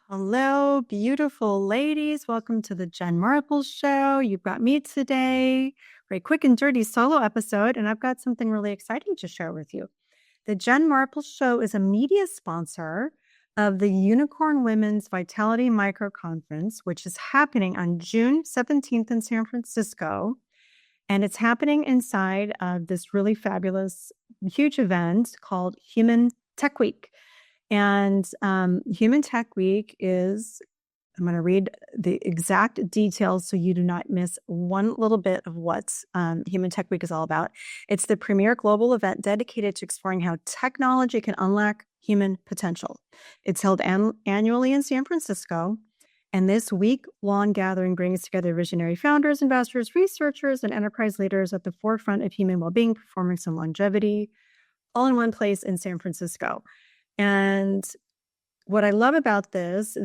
Hello, beautiful ladies. Welcome to the Jen Marple Show. You've got me today for a quick and dirty solo episode, and I've got something really exciting to share with you. The Jen Marple Show is a media sponsor of the Unicorn Women's Vitality Micro Conference, which is happening on June 17th in San Francisco. And it's happening inside of this really fabulous, huge event called Human Tech Week. And Human Tech Week is, I'm going to read the exact details so you do not miss one little bit of what Human Tech Week is all about. It's the premier global event dedicated to exploring how technology can unlock human potential. It's held annually in San Francisco. And this week-long gathering brings together visionary founders, investors, researchers, and enterprise leaders at the forefront of human well-being, performance, and longevity, all in one place in San Francisco. And what I love about this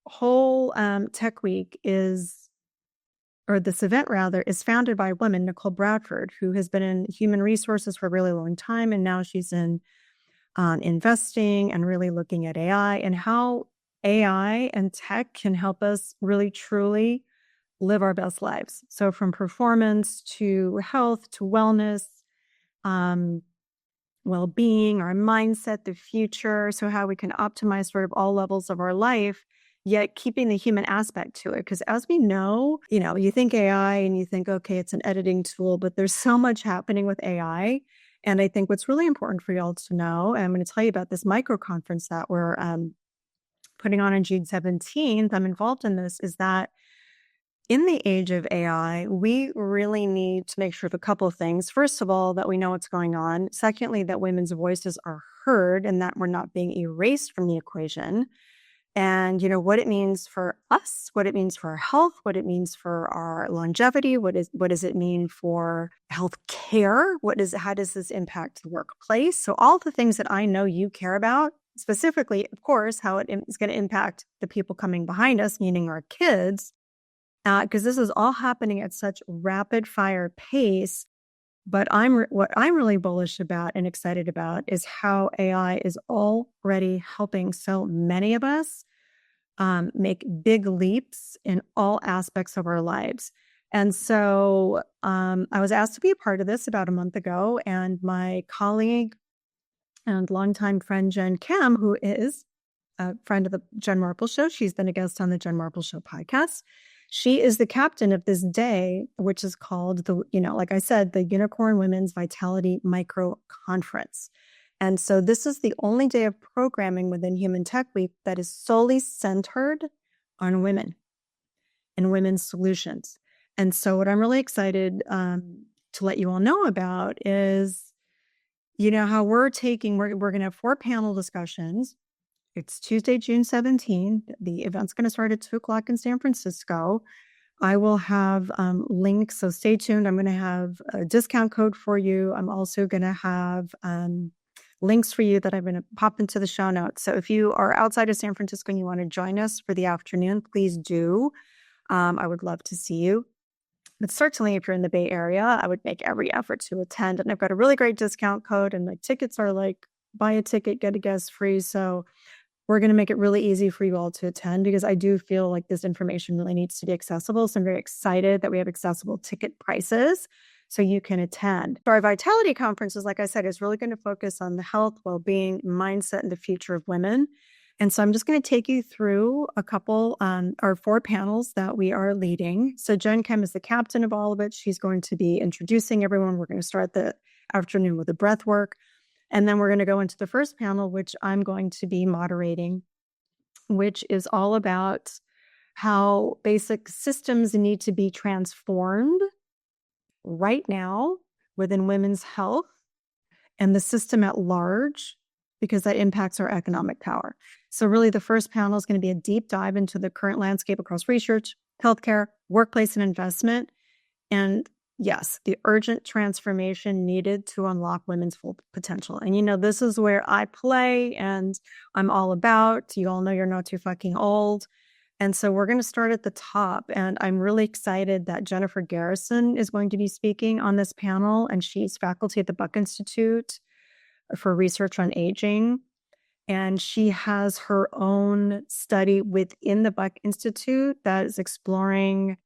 whole tech week this event rather, is founded by a woman, Nicole Bradford, who has been in human resources for a really long time. And now she's in investing and really looking at AI and how AI and tech can help us really, truly live our best lives. So from performance to health to wellness, well-being, our mindset, the future, so how we can optimize sort of all levels of our life, yet keeping the human aspect to it. Because as we know, you think AI and you think, okay, it's an editing tool, but there's so much happening with AI. And I think what's really important for y'all to know, and I'm going to tell you about this micro conference that we're putting on June 17th, I'm involved in this, is that in the age of AI, we really need to make sure of a couple of things. First of all, that we know what's going on. Secondly, that women's voices are heard and that we're not being erased from the equation. And, what it means for us, what it means for our health, what it means for our longevity, what does it mean for health care? How does this impact the workplace? So all the things that I know you care about, specifically, of course, how it is going to impact the people coming behind us, meaning our kids, because this is all happening at such rapid fire pace. But what I'm really bullish about and excited about is how AI is already helping so many of us make big leaps in all aspects of our lives. And so I was asked to be a part of this about a month ago, and my colleague and longtime friend Jen Kim, who is a friend of the Jen Marple Show, she's been a guest on the Jen Marple Show podcast. She is the captain of this day, which is called like I said, the Unicorn Women's Vitality Micro Conference. And so this is the only day of programming within Human Tech Week that is solely centered on women and women's solutions. And so what I'm really excited to let you all know about is, how we're going to have 4 panel discussions. It's Tuesday, June 17th. The event's going to start at 2:00 in San Francisco. I will have links, so stay tuned. I'm going to have a discount code for you. I'm also going to have links for you that I'm going to pop into the show notes. So if you are outside of San Francisco and you want to join us for the afternoon, please do. I would love to see you. But certainly if you're in the Bay Area, I would make every effort to attend. And I've got a really great discount code, and the tickets are like buy a ticket, get a guest free. So we're going to make it really easy for you all to attend, because I do feel like this information really needs to be accessible. So I'm very excited that we have accessible ticket prices so you can attend. Our Vitality Conference is, like I said, is really going to focus on the health, well-being, mindset, and the future of women. And so I'm just going to take you through a couple or 4 panels that we are leading. So Jen Kim is the captain of all of it. She's going to be introducing everyone. We're going to start the afternoon with a breath work. And then we're going to go into the first panel, which I'm going to be moderating, which is all about how basic systems need to be transformed right now within women's health and the system at large, because that impacts our economic power. So really the first panel is going to be a deep dive into the current landscape across research, healthcare, workplace, and investment. And yes, the urgent transformation needed to unlock women's full potential. And this is where I play and I'm all about. You all know you're not too fucking old. And so we're going to start at the top. And I'm really excited that Jennifer Garrison is going to be speaking on this panel. And she's faculty at the Buck Institute for Research on Aging. And she has her own study within the Buck Institute that is exploring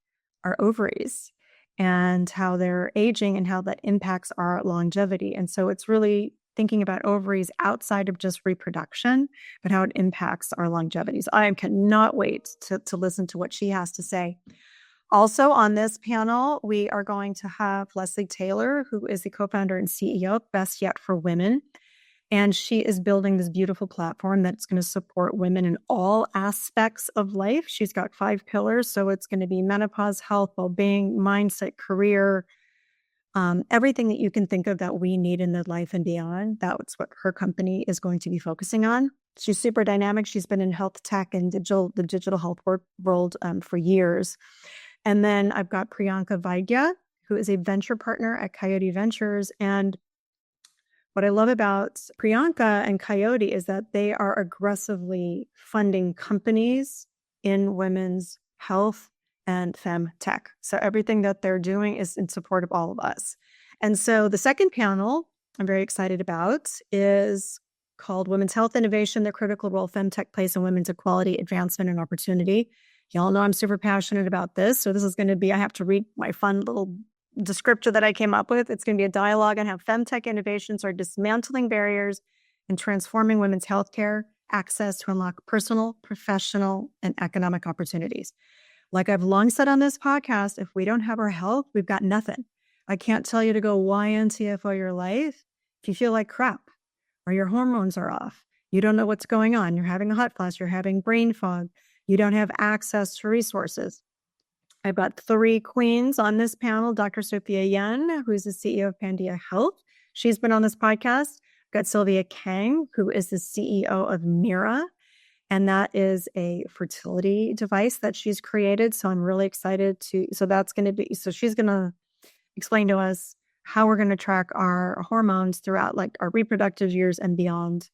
our ovaries and how they're aging and how that impacts our longevity. And so it's really thinking about ovaries outside of just reproduction, but how it impacts our longevity. So I cannot wait to listen to what she has to say. Also on this panel, we are going to have Leslie Taylor, who is the co-founder and CEO of Best Yet for Women. And she is building this beautiful platform that's going to support women in all aspects of life. She's got 5 pillars. So it's going to be menopause, health, well-being, mindset, career, everything that you can think of that we need in the life and beyond. That's what her company is going to be focusing on. She's super dynamic. She's been in health tech and the digital health world for years. And then I've got Priyanka Vaidya, who is a venture partner at Coyote Ventures. And what I love about Priyanka and Coyote is that they are aggressively funding companies in women's health and FemTech. So everything that they're doing is in support of all of us. And so the second panel I'm very excited about is called Women's Health Innovation, the Critical Role FemTech Plays in Women's Equality, Advancement, and Opportunity. Y'all know I'm super passionate about this. So this is going to be, I have to read my fun little descriptor that I came up with. It's going to be a dialogue on how FemTech innovations are dismantling barriers and transforming women's healthcare access to unlock personal, professional, and economic opportunities. Like I've long said on this podcast, if we don't have our health, we've got nothing. I can't tell you to go YNTFO your life if you feel like crap or your hormones are off. You don't know what's going on. You're having a hot flash. You're having brain fog. You don't have access to resources. I've got 3 queens on this panel. Dr. Sophia Yen, who's the CEO of Pandia Health. She's been on this podcast. I've got Sylvia Kang, who is the CEO of Mira. And that is a fertility device that she's created. So I'm really excited so she's going to explain to us how we're going to track our hormones throughout like our reproductive years and beyond,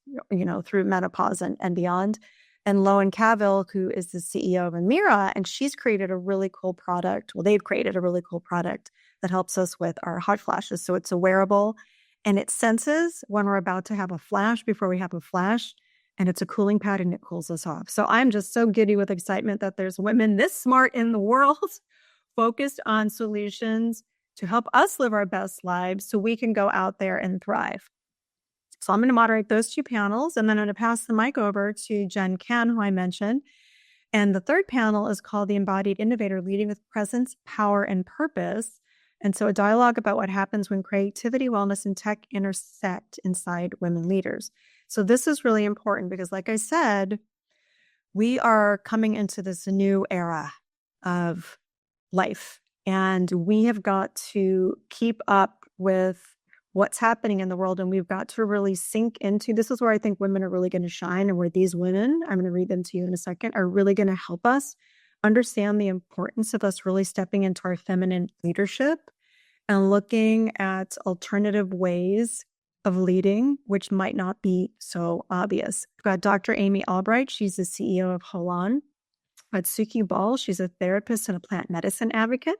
through menopause and beyond. And Loan Cavill, who is the CEO of Amira, and she's created a really cool product. Well, they've created a really cool product that helps us with our hot flashes. So it's a wearable and it senses when we're about to have a flash before we have a flash. And it's a cooling pad and it cools us off. So I'm just so giddy with excitement that there's women this smart in the world focused on solutions to help us live our best lives so we can go out there and thrive. So I'm going to moderate those 2 panels, and then I'm going to pass the mic over to Jen Ken, who I mentioned. And the third panel is called The Embodied Innovator, Leading with Presence, Power, and Purpose. And so a dialogue about what happens when creativity, wellness, and tech intersect inside women leaders. So this is really important because, like I said, we are coming into this new era of life, and we have got to keep up with what's happening in the world. And we've got to really sink into, this is where I think women are really going to shine, and where these women, I'm going to read them to you in a second, are really going to help us understand the importance of us really stepping into our feminine leadership and looking at alternative ways of leading, which might not be so obvious. We've got Dr. Amy Albright. She's the CEO of Holan. We've got Suki Ball. She's a therapist and a plant medicine advocate.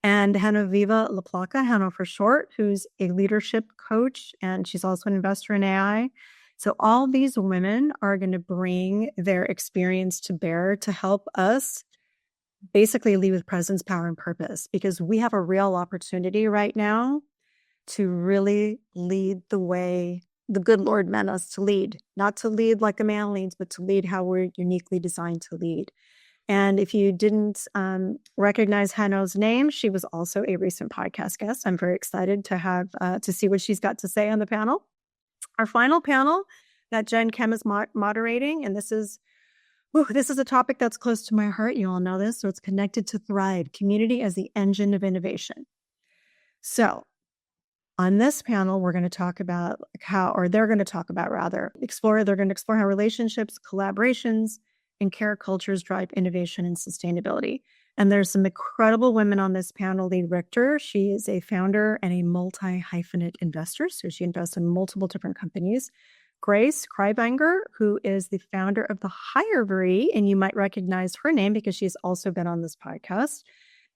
And Hanoviva LaPlaca, Hano for short, who's a leadership coach, and she's also an investor in AI. So all these women are going to bring their experience to bear to help us basically lead with presence, power, and purpose, because we have a real opportunity right now to really lead the way the good Lord meant us to lead, not to lead like a man leads, but to lead how we're uniquely designed to lead. And if you didn't recognize Hano's name, she was also a recent podcast guest. I'm very excited to have to see what she's got to say on the panel. Our final panel that Jen Kem is moderating, and this is a topic that's close to my heart. You all know this, so it's connected to Thrive, community as the engine of innovation. So on this panel, we're going to talk about they're going to explore how relationships, collaborations, and care cultures drive innovation and sustainability. And there's some incredible women on this panel. Lee Richter, she is a founder and a multi-hyphenate investor. So she invests in multiple different companies. Grace Kreibinger, who is the founder of the Hirevery, and you might recognize her name because she's also been on this podcast.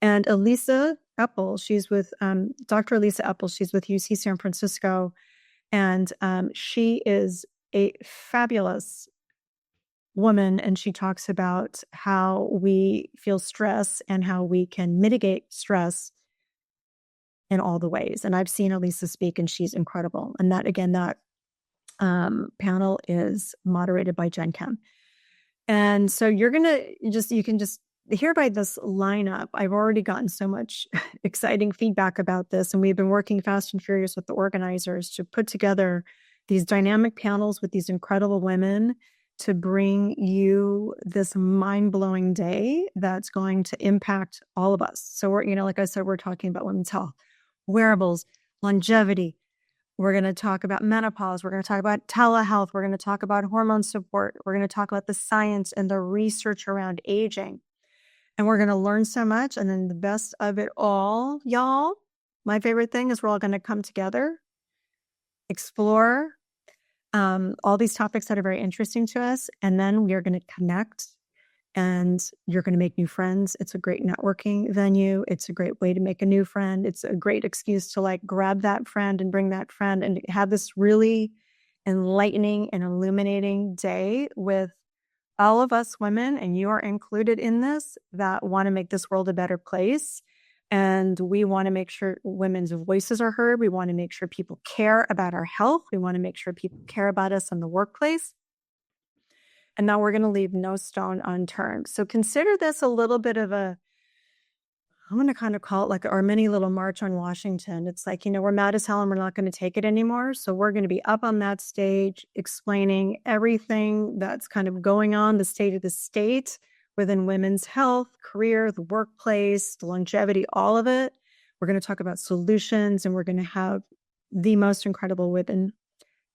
And Elisa Eppel, she's with Dr. Elisa Eppel, she's with UC San Francisco. And she is a fabulous woman, and she talks about how we feel stress and how we can mitigate stress in all the ways. And I've seen Elisa speak, and she's incredible. And that, again, that panel is moderated by Jen Kem. And so you can just hear by this lineup, I've already gotten so much exciting feedback about this. And we've been working fast and furious with the organizers to put together these dynamic panels with these incredible women to bring you this mind-blowing day that's going to impact all of us. So we're, like I said, we're talking about women's health, wearables, longevity. We're going to talk about menopause. We're going to talk about telehealth. We're going to talk about hormone support. We're going to talk about the science and the research around aging. And we're going to learn so much. And then the best of it all, y'all, my favorite thing is we're all going to come together, explore all these topics that are very interesting to us. And then we are going to connect, and you're going to make new friends. It's a great networking venue. It's a great way to make a new friend. It's a great excuse to like grab that friend and bring that friend and have this really enlightening and illuminating day with all of us women, and you are included in this, that want to make this world a better place. And we want to make sure women's voices are heard. We want to make sure people care about our health. We want to make sure people care about us in the workplace. And now we're going to leave no stone unturned. So consider this a little bit of I'm going to kind of call it like our mini little march on Washington. It's like, we're mad as hell and we're not going to take it anymore. So we're going to be up on that stage explaining everything that's kind of going on, the state of the state within women's health, career, the workplace, the longevity, all of it. We're going to talk about solutions, and we're going to have the most incredible women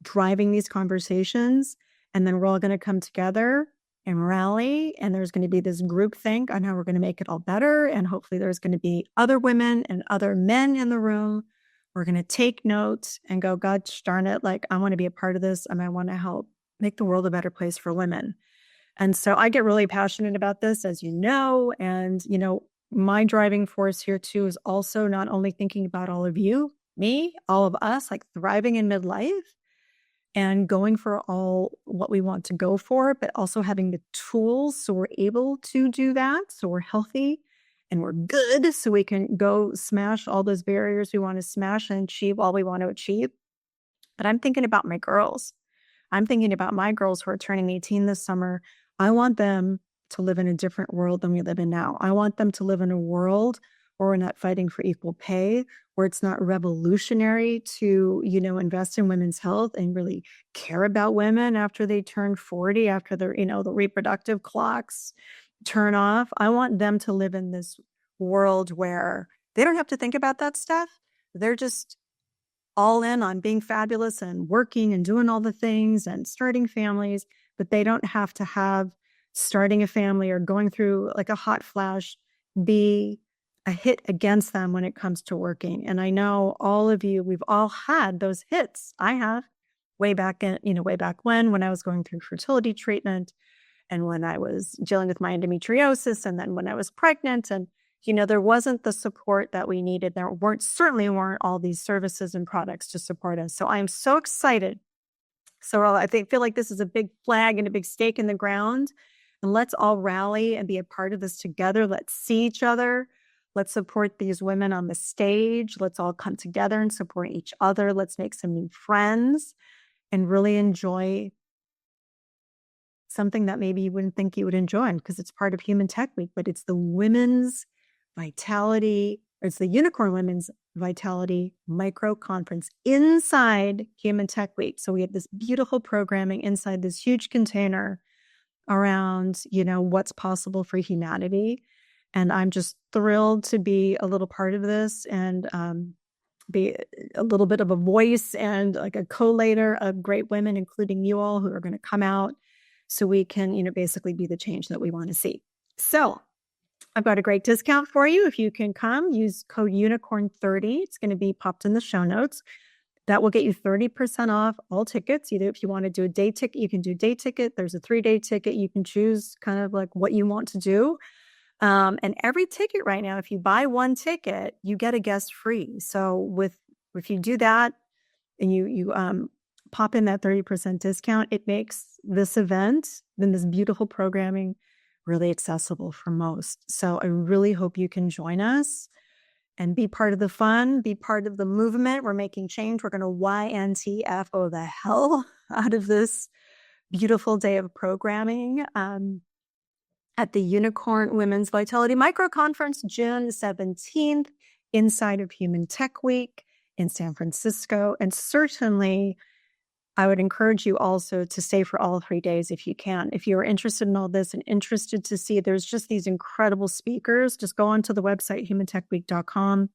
driving these conversations. And then we're all going to come together and rally, and there's going to be this group think on how we're going to make it all better. And hopefully there's going to be other women and other men in the room. We're going to take notes and go, God darn it, like I want to be a part of this, and I want to help make the world a better place for women. And so I get really passionate about this, as you know, and, my driving force here too is also not only thinking about all of you, me, all of us, like thriving in midlife and going for all what we want to go for, but also having the tools so we're able to do that. So we're healthy and we're good, so we can go smash all those barriers we want to smash and achieve all we want to achieve. But I'm thinking about my girls. I'm thinking about my girls who are turning 18 this summer. I want them to live in a different world than we live in now. I want them to live in a world where we're not fighting for equal pay, where it's not revolutionary to, invest in women's health and really care about women after they turn 40, after their, the reproductive clocks turn off. I want them to live in this world where they don't have to think about that stuff. They're just all in on being fabulous and working and doing all the things and starting families, but they don't have to have starting a family or going through like a hot flash be a hit against them when it comes to working. And I know all of you, we've all had those hits. I have way back when I was going through fertility treatment, and when I was dealing with my endometriosis, and then when I was pregnant, and there wasn't the support that we needed. There certainly weren't all these services and products to support us. So I'm so excited. So I feel like this is a big flag and a big stake in the ground. And let's all rally and be a part of this together. Let's see each other. Let's support these women on the stage. Let's all come together and support each other. Let's make some new friends and really enjoy something that maybe you wouldn't think you would enjoy, because it's part of Human Tech Week, but it's the Women's Vitality, or it's the Unicorn Women's Vitality Micro Conference inside Human Tech Week. So we have this beautiful programming inside this huge container around, what's possible for humanity. And I'm just thrilled to be a little part of this and be a little bit of a voice and like a collator of great women, including you all, who are going to come out so we can, basically be the change that we want to see. So I've got a great discount for you. If you can come, use code UNICORN30. It's going to be popped in the show notes. That will get you 30% off all tickets. Either if you want to do a day ticket, you can do a day ticket. There's a 3-day ticket. You can choose kind of like what you want to do. And every ticket right now, if you buy one ticket, you get a guest free. So if you do that and you pop in that 30% discount. It makes this event and this beautiful programming really accessible for most. So I really hope you can join us and be part of the fun, be part of the movement. We're making change. We're going to YNTFO the hell out of this beautiful day of programming at the Unicorn Women's Vitality Micro Conference, June 17th, inside of Human Tech Week in San Francisco. And certainly, I would encourage you also to stay for all 3 days if you can. If you're interested in all this and interested to see, there's just these incredible speakers. Just go onto the website, humantechweek.com.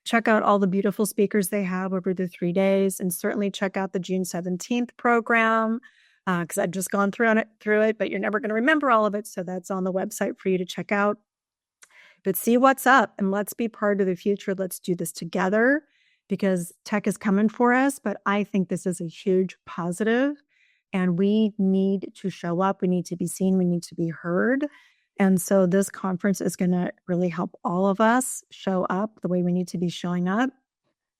Check out all the beautiful speakers they have over the 3 days, and certainly check out the June 17th program because I've just gone through it, but you're never going to remember all of it. So that's on the website for you to check out. But see what's up and let's be part of the future. Let's do this together because tech is coming for us. But I think this is a huge positive and we need to show up. We need to be seen. We need to be heard. And so this conference is going to really help all of us show up the way we need to be showing up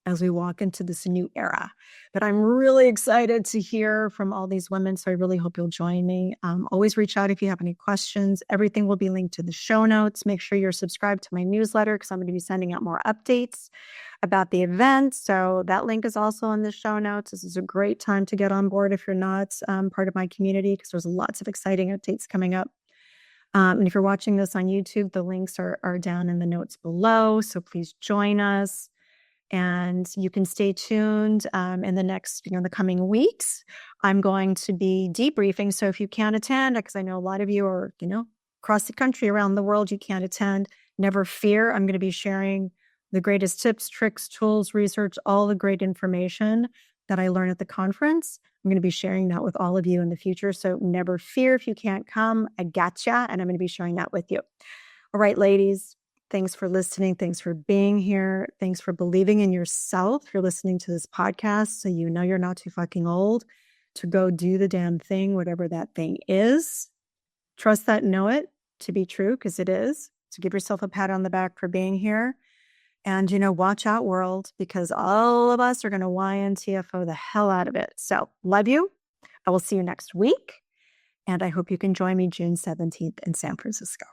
as we walk into this new era. But I'm really excited to hear from all these women. So I really hope you'll join me. Always reach out if you have any questions. Everything will be linked to the show notes. Make sure you're subscribed to my newsletter because I'm going to be sending out more updates about the event. So that link is also in the show notes. This is a great time to get on board if you're not part of my community because there's lots of exciting updates coming up. And if you're watching this on YouTube, the links are down in the notes below. So please join us. And you can stay tuned in the next, the coming weeks. I'm going to be debriefing. So if you can't attend, because I know a lot of you are, across the country, around the world, you can't attend, never fear. I'm going to be sharing the greatest tips, tricks, tools, research, all the great information that I learned at the conference. I'm going to be sharing that with all of you in the future. So never fear if you can't come. I gotcha. And I'm going to be sharing that with you. All right, ladies. Thanks for listening. Thanks for being here. Thanks for believing in yourself. You're listening to this podcast, so you know you're not too fucking old to go do the damn thing, whatever that thing is. Trust that, know it to be true, because it is. So give yourself a pat on the back for being here. And, watch out, world, because all of us are going to YNTFO the hell out of it. So love you. I will see you next week. And I hope you can join me June 17th in San Francisco.